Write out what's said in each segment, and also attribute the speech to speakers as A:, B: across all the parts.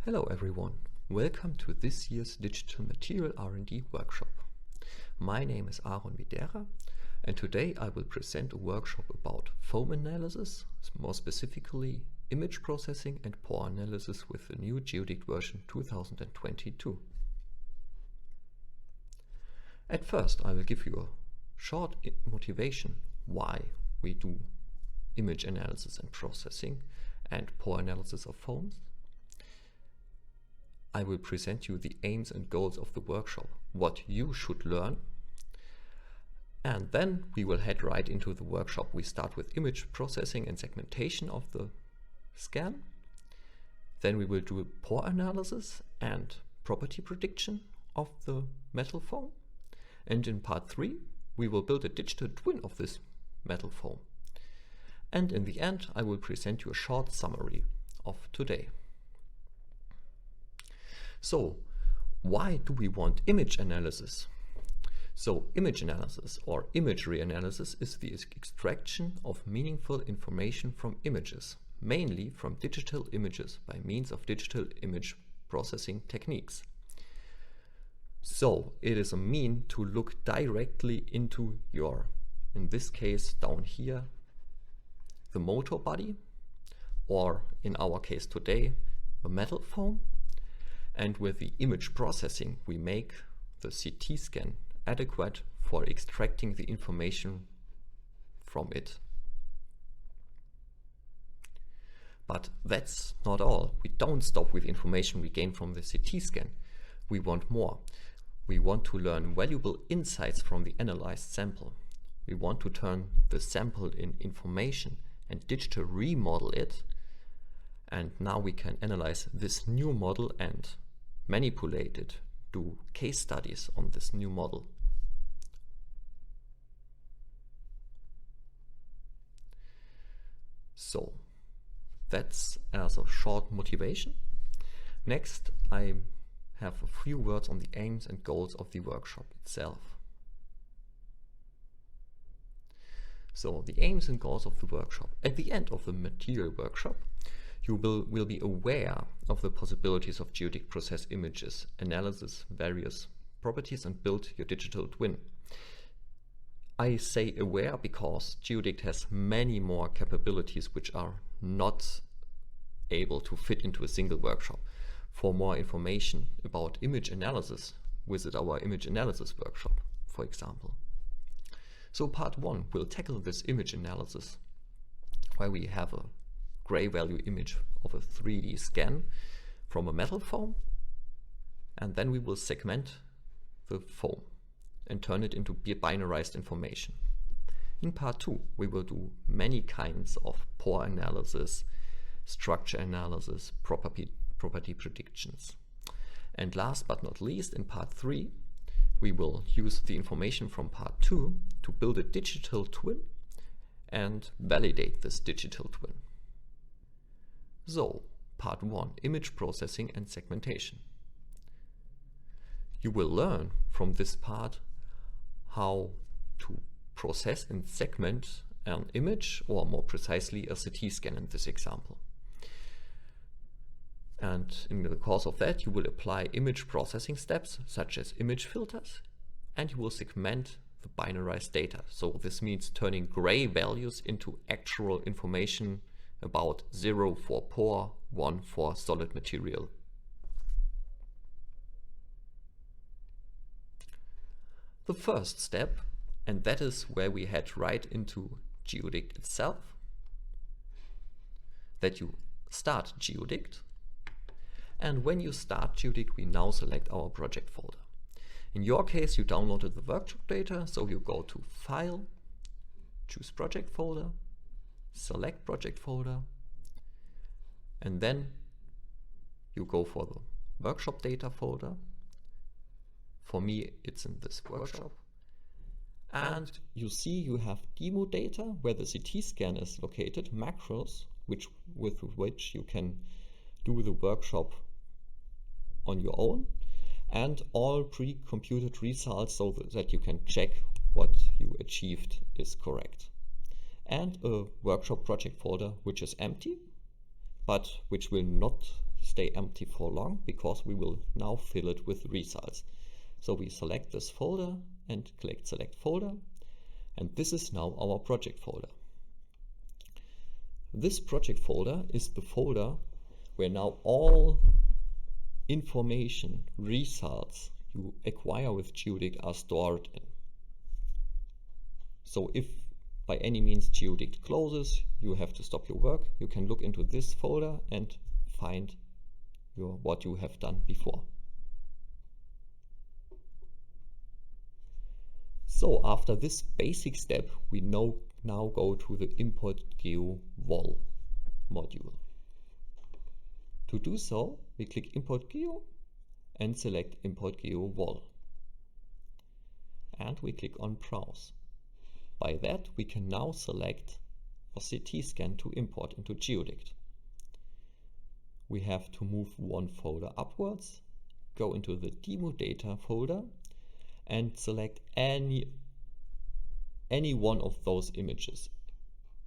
A: Hello everyone, welcome to this year's Digital Material R&D workshop. My name is Aaron Videra and today I will present a workshop about foam analysis, more specifically image processing and pore analysis with the new Geodict version 2022. At first I will give you a short motivation why we do image analysis and processing and pore analysis of foams. I will present you the aims and goals of the workshop, what you should learn, and then we will head right into the workshop. We start with image processing and segmentation of the scan. Then we will do a pore analysis and property prediction of the metal foam. And in part 3, we will build a digital twin of this metal foam. And in the end, I will present you a short summary of today. So, why do we want image analysis? So, image analysis or imagery analysis is the extraction of meaningful information from images, mainly from digital images by means of digital image processing techniques. So, it is a mean to look directly into your, in this case down here, the motor body, or in our case today, a metal foam. And with the image processing, we make the CT scan adequate for extracting the information from it. But that's not all. We don't stop with information we gain from the CT scan. We want more. We want to learn valuable insights from the analyzed sample. We want to turn the sample in information and digital remodel it. And now we can analyze this new model and manipulate it, do case studies on this new model. So that's as a short motivation. Next, I have a few words on the aims and goals of the workshop itself. So the aims and goals of the workshop. At the end of the material workshop, you will be aware of the possibilities of Geodict process images, analysis various properties and build your digital twin. I say aware because Geodict has many more capabilities which are not able to fit into a single workshop. For more information about image analysis, visit our image analysis workshop, for example. So part 1 will tackle this image analysis, where we have a gray value image of a 3D scan from a metal foam, and then we will segment the foam and turn it into binarized information. In part 2, we will do many kinds of pore analysis, structure analysis, property predictions. And last but not least, in part 3, we will use the information from part 2 to build a digital twin and validate this digital twin. So, part 1, image processing and segmentation. You will learn from this part how to process and segment an image, or more precisely a CT scan in this example. And in the course of that, you will apply image processing steps such as image filters, and you will segment the binarized data. So this means turning gray values into actual information about 0 for pore, 1 for solid material. The first step, and that is where we head right into Geodict itself, that you start Geodict. And when you start Geodict, we now select our project folder. In your case, you downloaded the workshop data, so you go to File, choose Project Folder, select Project Folder, and then you go for the workshop data folder. For me, it's in this workshop. And you see you have demo data where the CT scan is located, macros, with which you can do the workshop on your own, and all pre-computed results so that you can check what you achieved is correct. And a workshop project folder which is empty, but which will not stay empty for long because we will now fill it with results. So we select this folder and click select folder, and this is now our project folder. This project folder is the folder where now all information, results you acquire with Geodict are stored in. So if by any means Geodict closes, you have to stop your work, you can look into this folder and find what you have done before. So after this basic step, we now go to the Import Geo Vol module. To do so, we click Import Geo and select Import Geo Vol. And we click on Browse. By that, we can now select a CT scan to import into Geodict. We have to move one folder upwards, go into the Demo Data folder, and select any one of those images.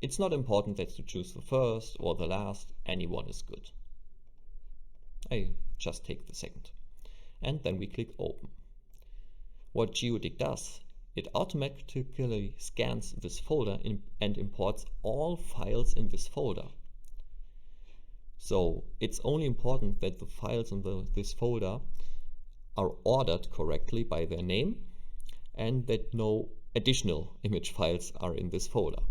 A: It's not important that you choose the first or the last, any one is good. I just take the second. And then we click Open. What Geodict does, it automatically scans this folder and imports all files in this folder. So it's only important that the files in this folder are ordered correctly by their name and that no additional image files are in this folder.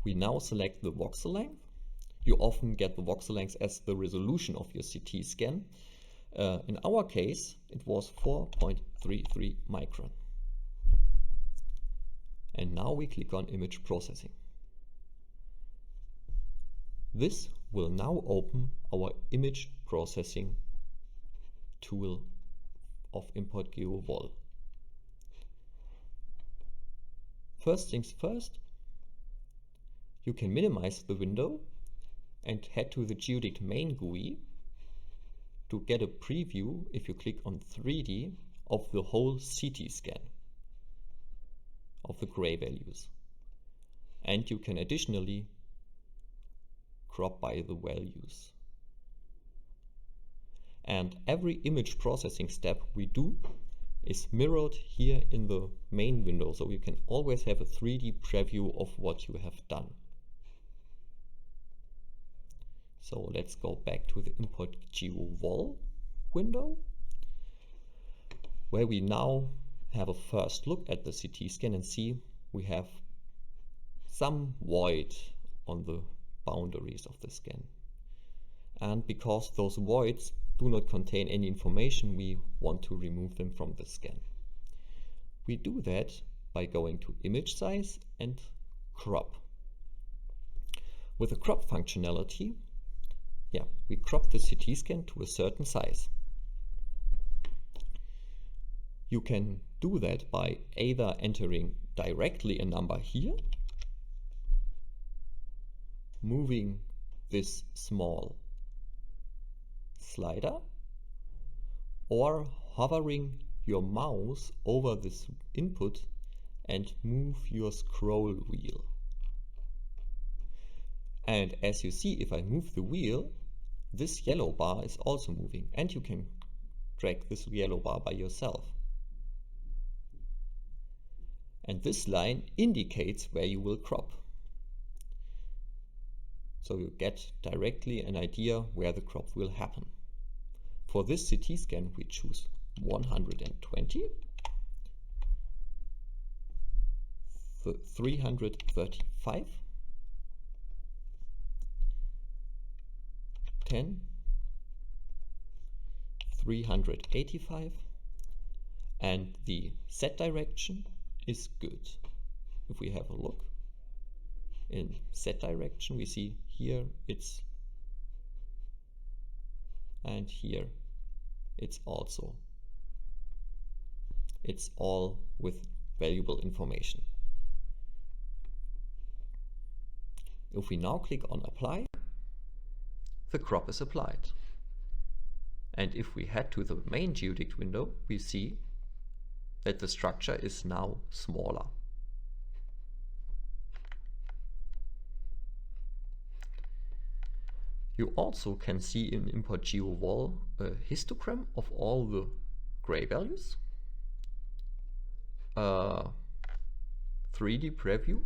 A: We now select the voxel length. You often get the voxel length as the resolution of your CT scan. In our case, it was 4.33 micron. And now we click on Image Processing. This will now open our image processing tool of Import Geo Vol. First things first, you can minimize the window and head to the Geodict main GUI to get a preview, if you click on 3D, of the whole CT scan of the gray values. And you can additionally crop by the values. And every image processing step we do is mirrored here in the main window, so you can always have a 3D preview of what you have done. So let's go back to the Import Geo Vol window, where we now have a first look at the CT scan and see we have some void on the boundaries of the scan. And because those voids do not contain any information, we want to remove them from the scan. We do that by going to Image Size and Crop. With the crop functionality, we crop the CT scan to a certain size. You can do that by either entering directly a number here, moving this small slider, or hovering your mouse over this input and move your scroll wheel. And as you see, if I move the wheel, this yellow bar is also moving, and you can drag this yellow bar by yourself. And this line indicates where you will crop. So you get directly an idea where the crop will happen. For this CT scan, we choose 120, 335, 10, 385, and the Z direction is good. If we have a look in Z direction, we see here it's, and here it's also. It's all with valuable information. If we now click on Apply, the crop is applied. And if we head to the main Geodict window, we see that the structure is now smaller. You also can see in import GeoVol a histogram of all the gray values, a 3D preview,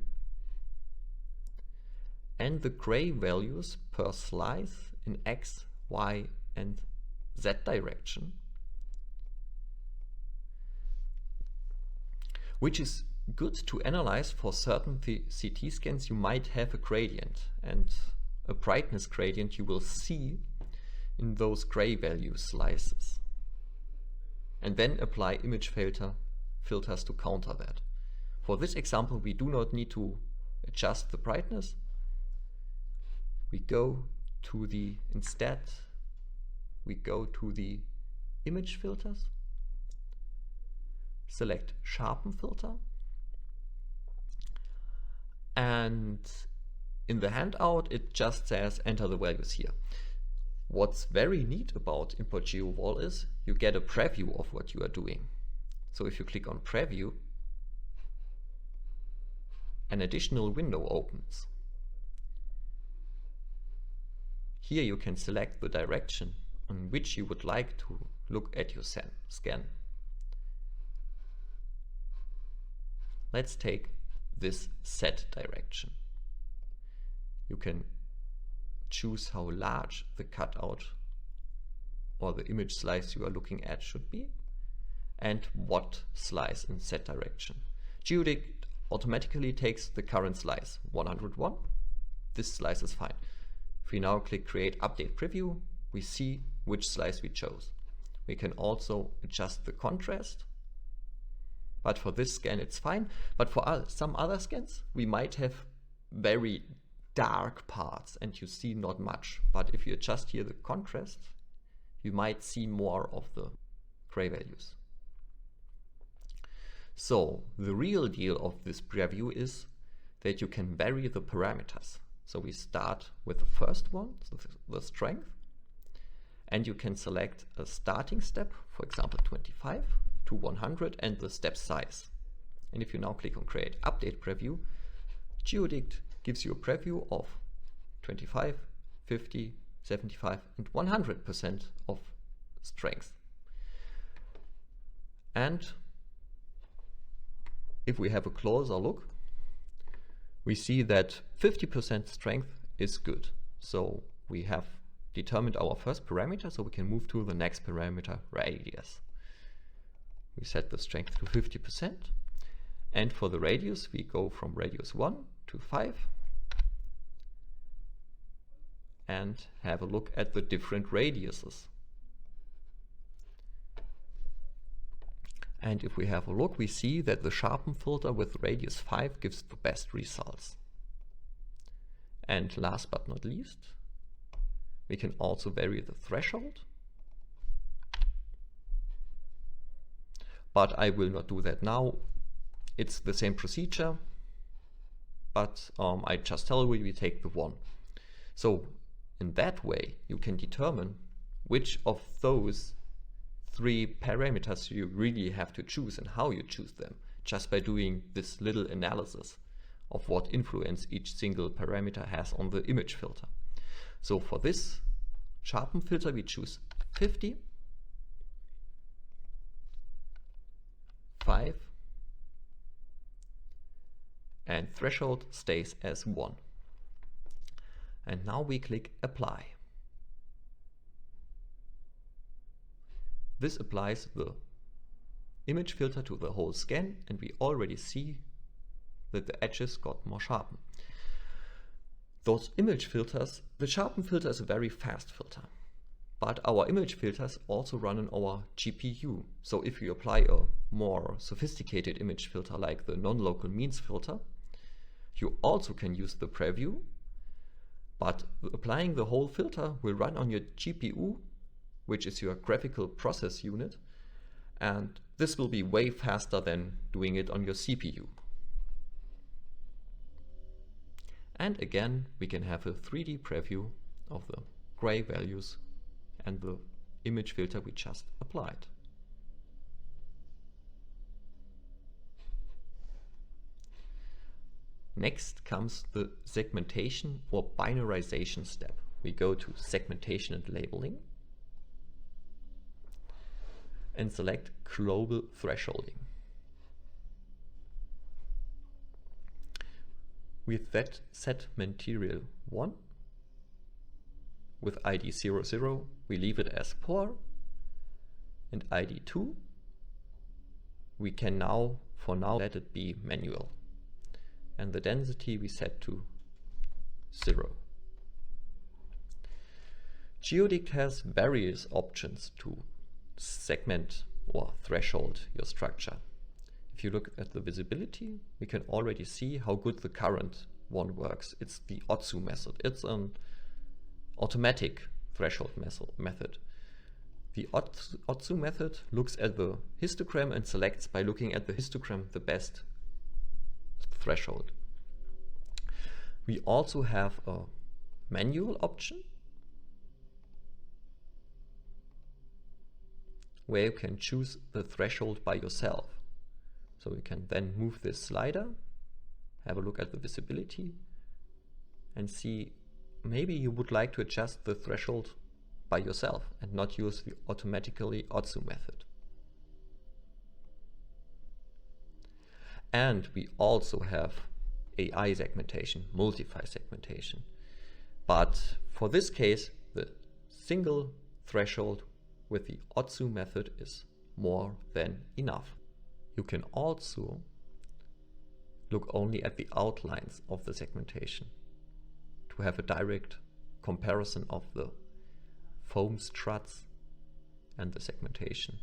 A: and the gray values per slice in X, Y, and Z direction, which is good to analyze for certain CT scans. You might have a gradient, and a brightness gradient you will see in those gray value slices, and then apply image filters to counter that. For this example, we do not need to adjust the brightness. We go to the image filters, select sharpen filter, and in the handout it just says enter the values here. What's very neat about import GeoVol is you get a preview of what you are doing. So if you click on preview, an additional window opens. Here you can select the direction on which you would like to look at your scan. Let's take this Z direction. You can choose how large the cutout or the image slice you are looking at should be, and what slice in Z direction. Geodict automatically takes the current slice, 101. This slice is fine. If we now click Create Update Preview, we see which slice we chose. We can also adjust the contrast, but for this scan it's fine. But for some other scans, we might have very dark parts and you see not much. But if you adjust here the contrast, you might see more of the gray values. So the real deal of this preview is that you can vary the parameters. So we start with the first one, so the strength, and you can select a starting step, for example 25 to 100, and the step size. And if you now click on Create Update Preview, Geodict gives you a preview of 25, 50, 75 and 100% of strength. And if we have a closer look, we see that 50% strength is good. So we have determined our first parameter, so we can move to the next parameter, radius. We set the strength to 50%, and for the radius we go from radius 1 to 5 and have a look at the different radiuses. And if we have a look, we see that the sharpen filter with radius 5 gives the best results. And last but not least, we can also vary the threshold. But I will not do that now. It's the same procedure, but I just tell you we take the 1. So in that way, you can determine which of those 3 parameters you really have to choose and how you choose them, just by doing this little analysis of what influence each single parameter has on the image filter. So for this sharpen filter we choose 50, 5, and threshold stays as 1. And now we click Apply. This applies the image filter to the whole scan, and we already see that the edges got more sharpened. Those image filters, the sharpen filter is a very fast filter, but our image filters also run on our GPU. So if you apply a more sophisticated image filter like the non-local means filter, you also can use the preview, but applying the whole filter will run on your GPU, which is your graphical process unit, and this will be way faster than doing it on your CPU. And again, we can have a 3D preview of the gray values and the image filter we just applied. Next comes the segmentation or binarization step. we go to segmentation and labeling and select global thresholding. With that set material 1 with ID 00, we leave it as poor, and ID 2, we can now, for now, let it be manual. And the density we set to 0. Geodict has various options to segment or threshold your structure. If you look at the visibility, we can already see how good the current one works. It's the Otsu method. It's an automatic threshold method. The Otsu method looks at the histogram and selects by looking at the histogram the best threshold. We also have a manual option where you can choose the threshold by yourself. So you can then move this slider, have a look at the visibility, and see maybe you would like to adjust the threshold by yourself and not use the automatically Otsu method. And we also have AI segmentation, multi-phi segmentation. But for this case, the single threshold with the Otsu method is more than enough. You can also look only at the outlines of the segmentation to have a direct comparison of the foam struts and the segmentation.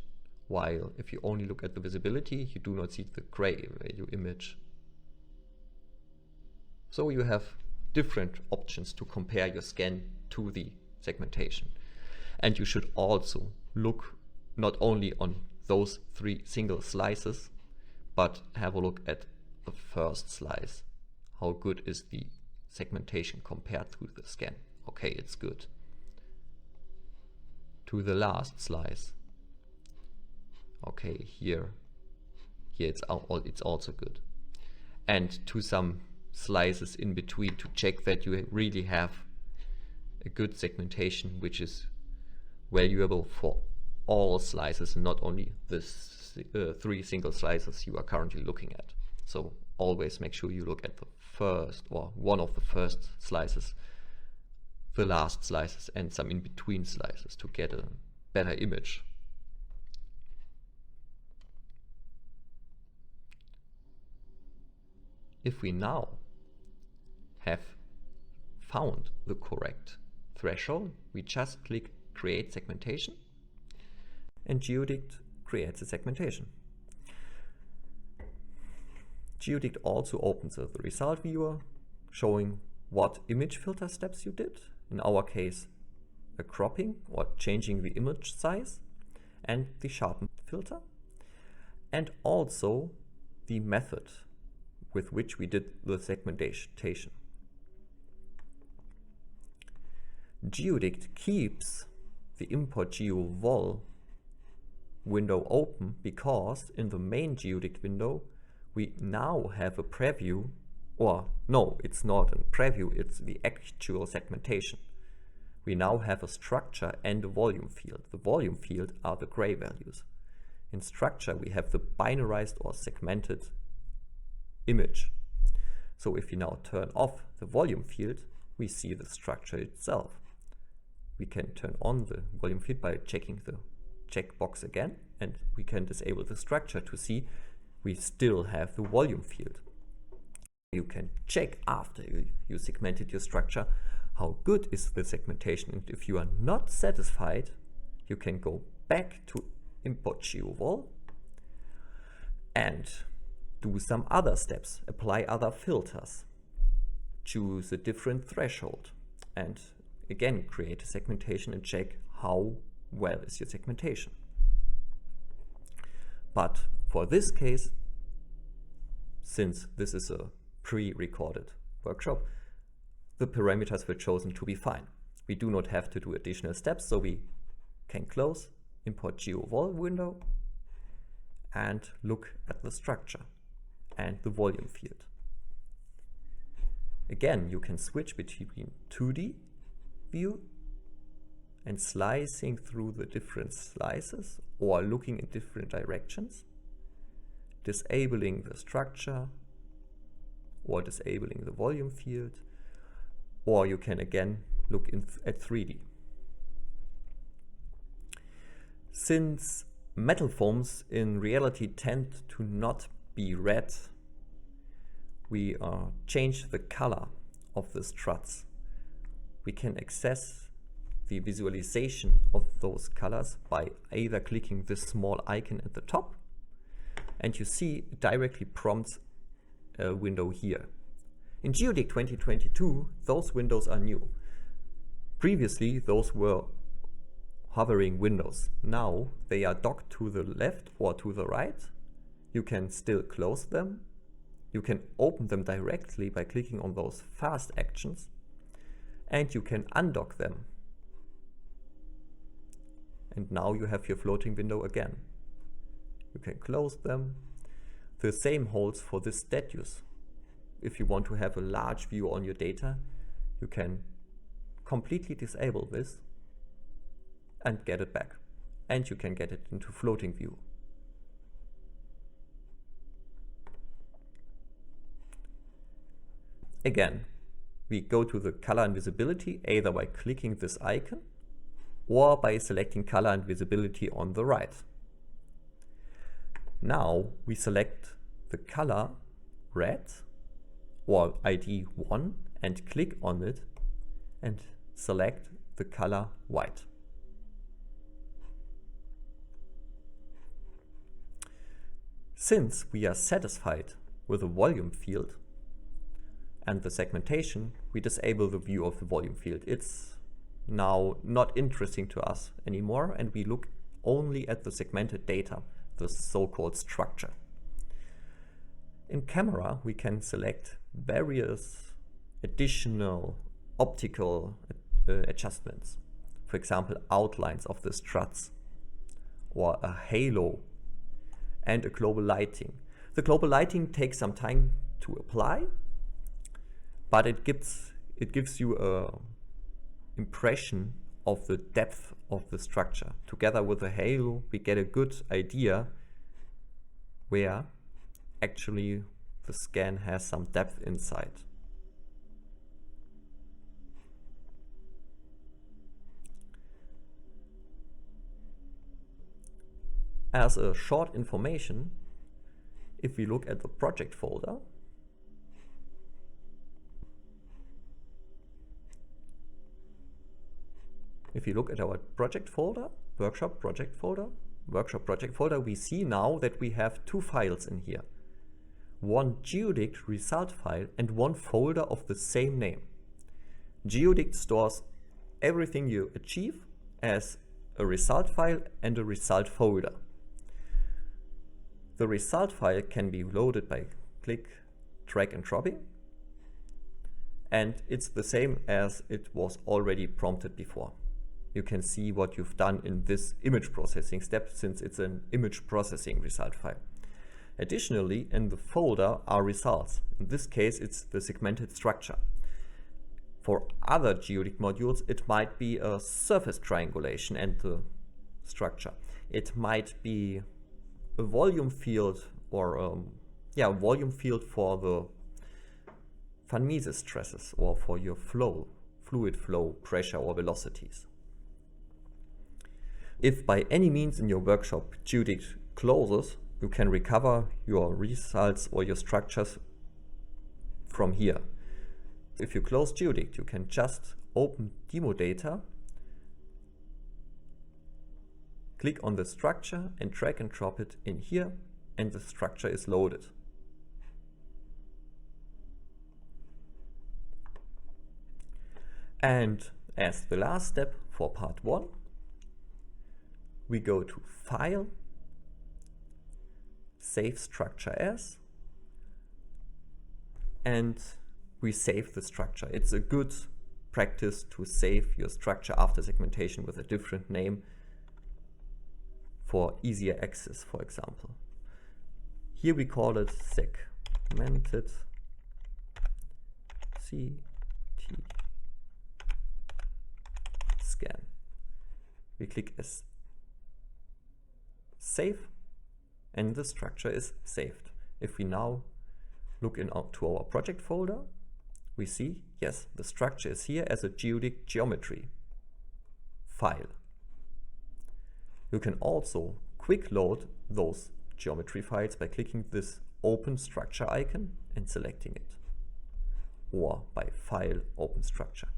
A: While if you only look at the visibility, you do not see the gray value image. So you have different options to compare your scan to the segmentation. And you should also look not only on those 3 single slices, but have a look at the first slice. How good is the segmentation compared to the scan? Okay, it's good. To the last slice. Okay, here it's also good. And to some slices in between to check that you really have a good segmentation, which is valuable for all slices, not only the 3 single slices you are currently looking at. So always make sure you look at the first or one of the first slices, the last slices, and some in between slices to get a better image. If we now have found the correct threshold, we just click Create Segmentation, and Geodict creates a segmentation. Geodict also opens the result viewer, showing what image filter steps you did. In our case, a cropping or changing the image size, and the sharpen filter, and also the method with which we did the segmentation. Geodict keeps the import GeoVol window open because in the main Geodict window we now have a preview, or no, it's not a preview, it's the actual segmentation. We now have a structure and a volume field. The volume field are the gray values. In structure we have the binarized or segmented image. So if we now turn off the volume field, we see the structure itself. We can turn on the volume field by checking the checkbox again, and we can disable the structure to see we still have the volume field. You can check after you segmented your structure how good is the segmentation, and if you are not satisfied, you can go back to import GeoVol and do some other steps, apply other filters, choose a different threshold, and again create a segmentation and check how well is your segmentation. But for this case, since this is a pre-recorded workshop, the parameters were chosen to be fine. We do not have to do additional steps, so we can close, import GeoVol window, and look at the structure and the volume field. Again, you can switch between 2D view and slicing through the different slices or looking in different directions, disabling the structure or disabling the volume field, or you can again look at 3D. Since metal foams in reality tend to not be red, we change the color of the struts. We can access the visualization of those colors by either clicking this small icon at the top, and you see it directly prompts a window here. In Geodik 2022, those windows are new. Previously, those were hovering windows. Now they are docked to the left or to the right. You can still close them. You can open them directly by clicking on those fast actions, and you can undock them. And now you have your floating window again. You can close them. The same holds for this status. If you want to have a large view on your data, you can completely disable this and get it back. And you can get it into floating view. Again, we go to the color and visibility either by clicking this icon or by selecting color and visibility on the right. Now we select the color red or ID 1 and click on it and select the color white. Since we are satisfied with the volume field and the segmentation, we disable the view of the volume field. It's now not interesting to us anymore, and we look only at the segmented data, the so-called structure. In camera, we can select various additional optical adjustments. For example, outlines of the struts, or a halo, and a global lighting. The global lighting takes some time to apply, but it gives you a impression of the depth of the structure. Together with the halo, we get a good idea where actually the scan has some depth inside. As a short information, if we look at the project folder, our project folder, workshop project folder, we see now that we have two files in here. One Geodict result file and one folder of the same name. Geodict stores everything you achieve as a result file and a result folder. The result file can be loaded by click, drag and dropping, and it's the same as it was already prompted before. You can see what you've done in this image processing step, since it's an image processing result file. Additionally, in the folder are results. In this case, it's the segmented structure. For other Geodict modules, it might be a surface triangulation and the structure. It might be a volume field, or volume field for the Van Mises stresses, or for your fluid flow, pressure or velocities. If by any means in your workshop Geodict closes, you can recover your results or your structures from here. If you close Geodict, you can just open demo data, click on the structure and drag and drop it in here, and the structure is loaded. And as the last step for part 1, we go to File, Save Structure As, and we save the structure. It's a good practice to save your structure after segmentation with a different name for easier access, for example. Here we call it segmented CT. scan. We click as save, and the structure is saved. If we now look to our project folder, we see, yes, the structure is here as a geodetic geometry file. You can also quick load those geometry files by clicking this Open Structure icon and selecting it, or by File, Open Structure.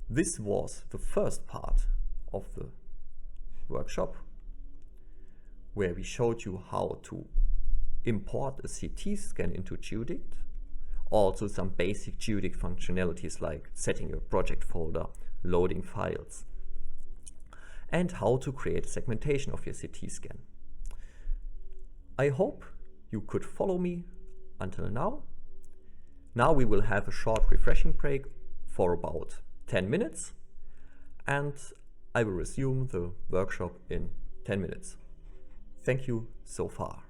A: This was the first part of the workshop, where we showed you how to import a CT scan into Geodict, also some basic Geodict functionalities like setting a project folder, loading files, and how to create segmentation of your CT scan. I hope you could follow me until now. Now we will have a short refreshing break for about 10 minutes, and I will resume the workshop in 10 minutes. Thank you so far.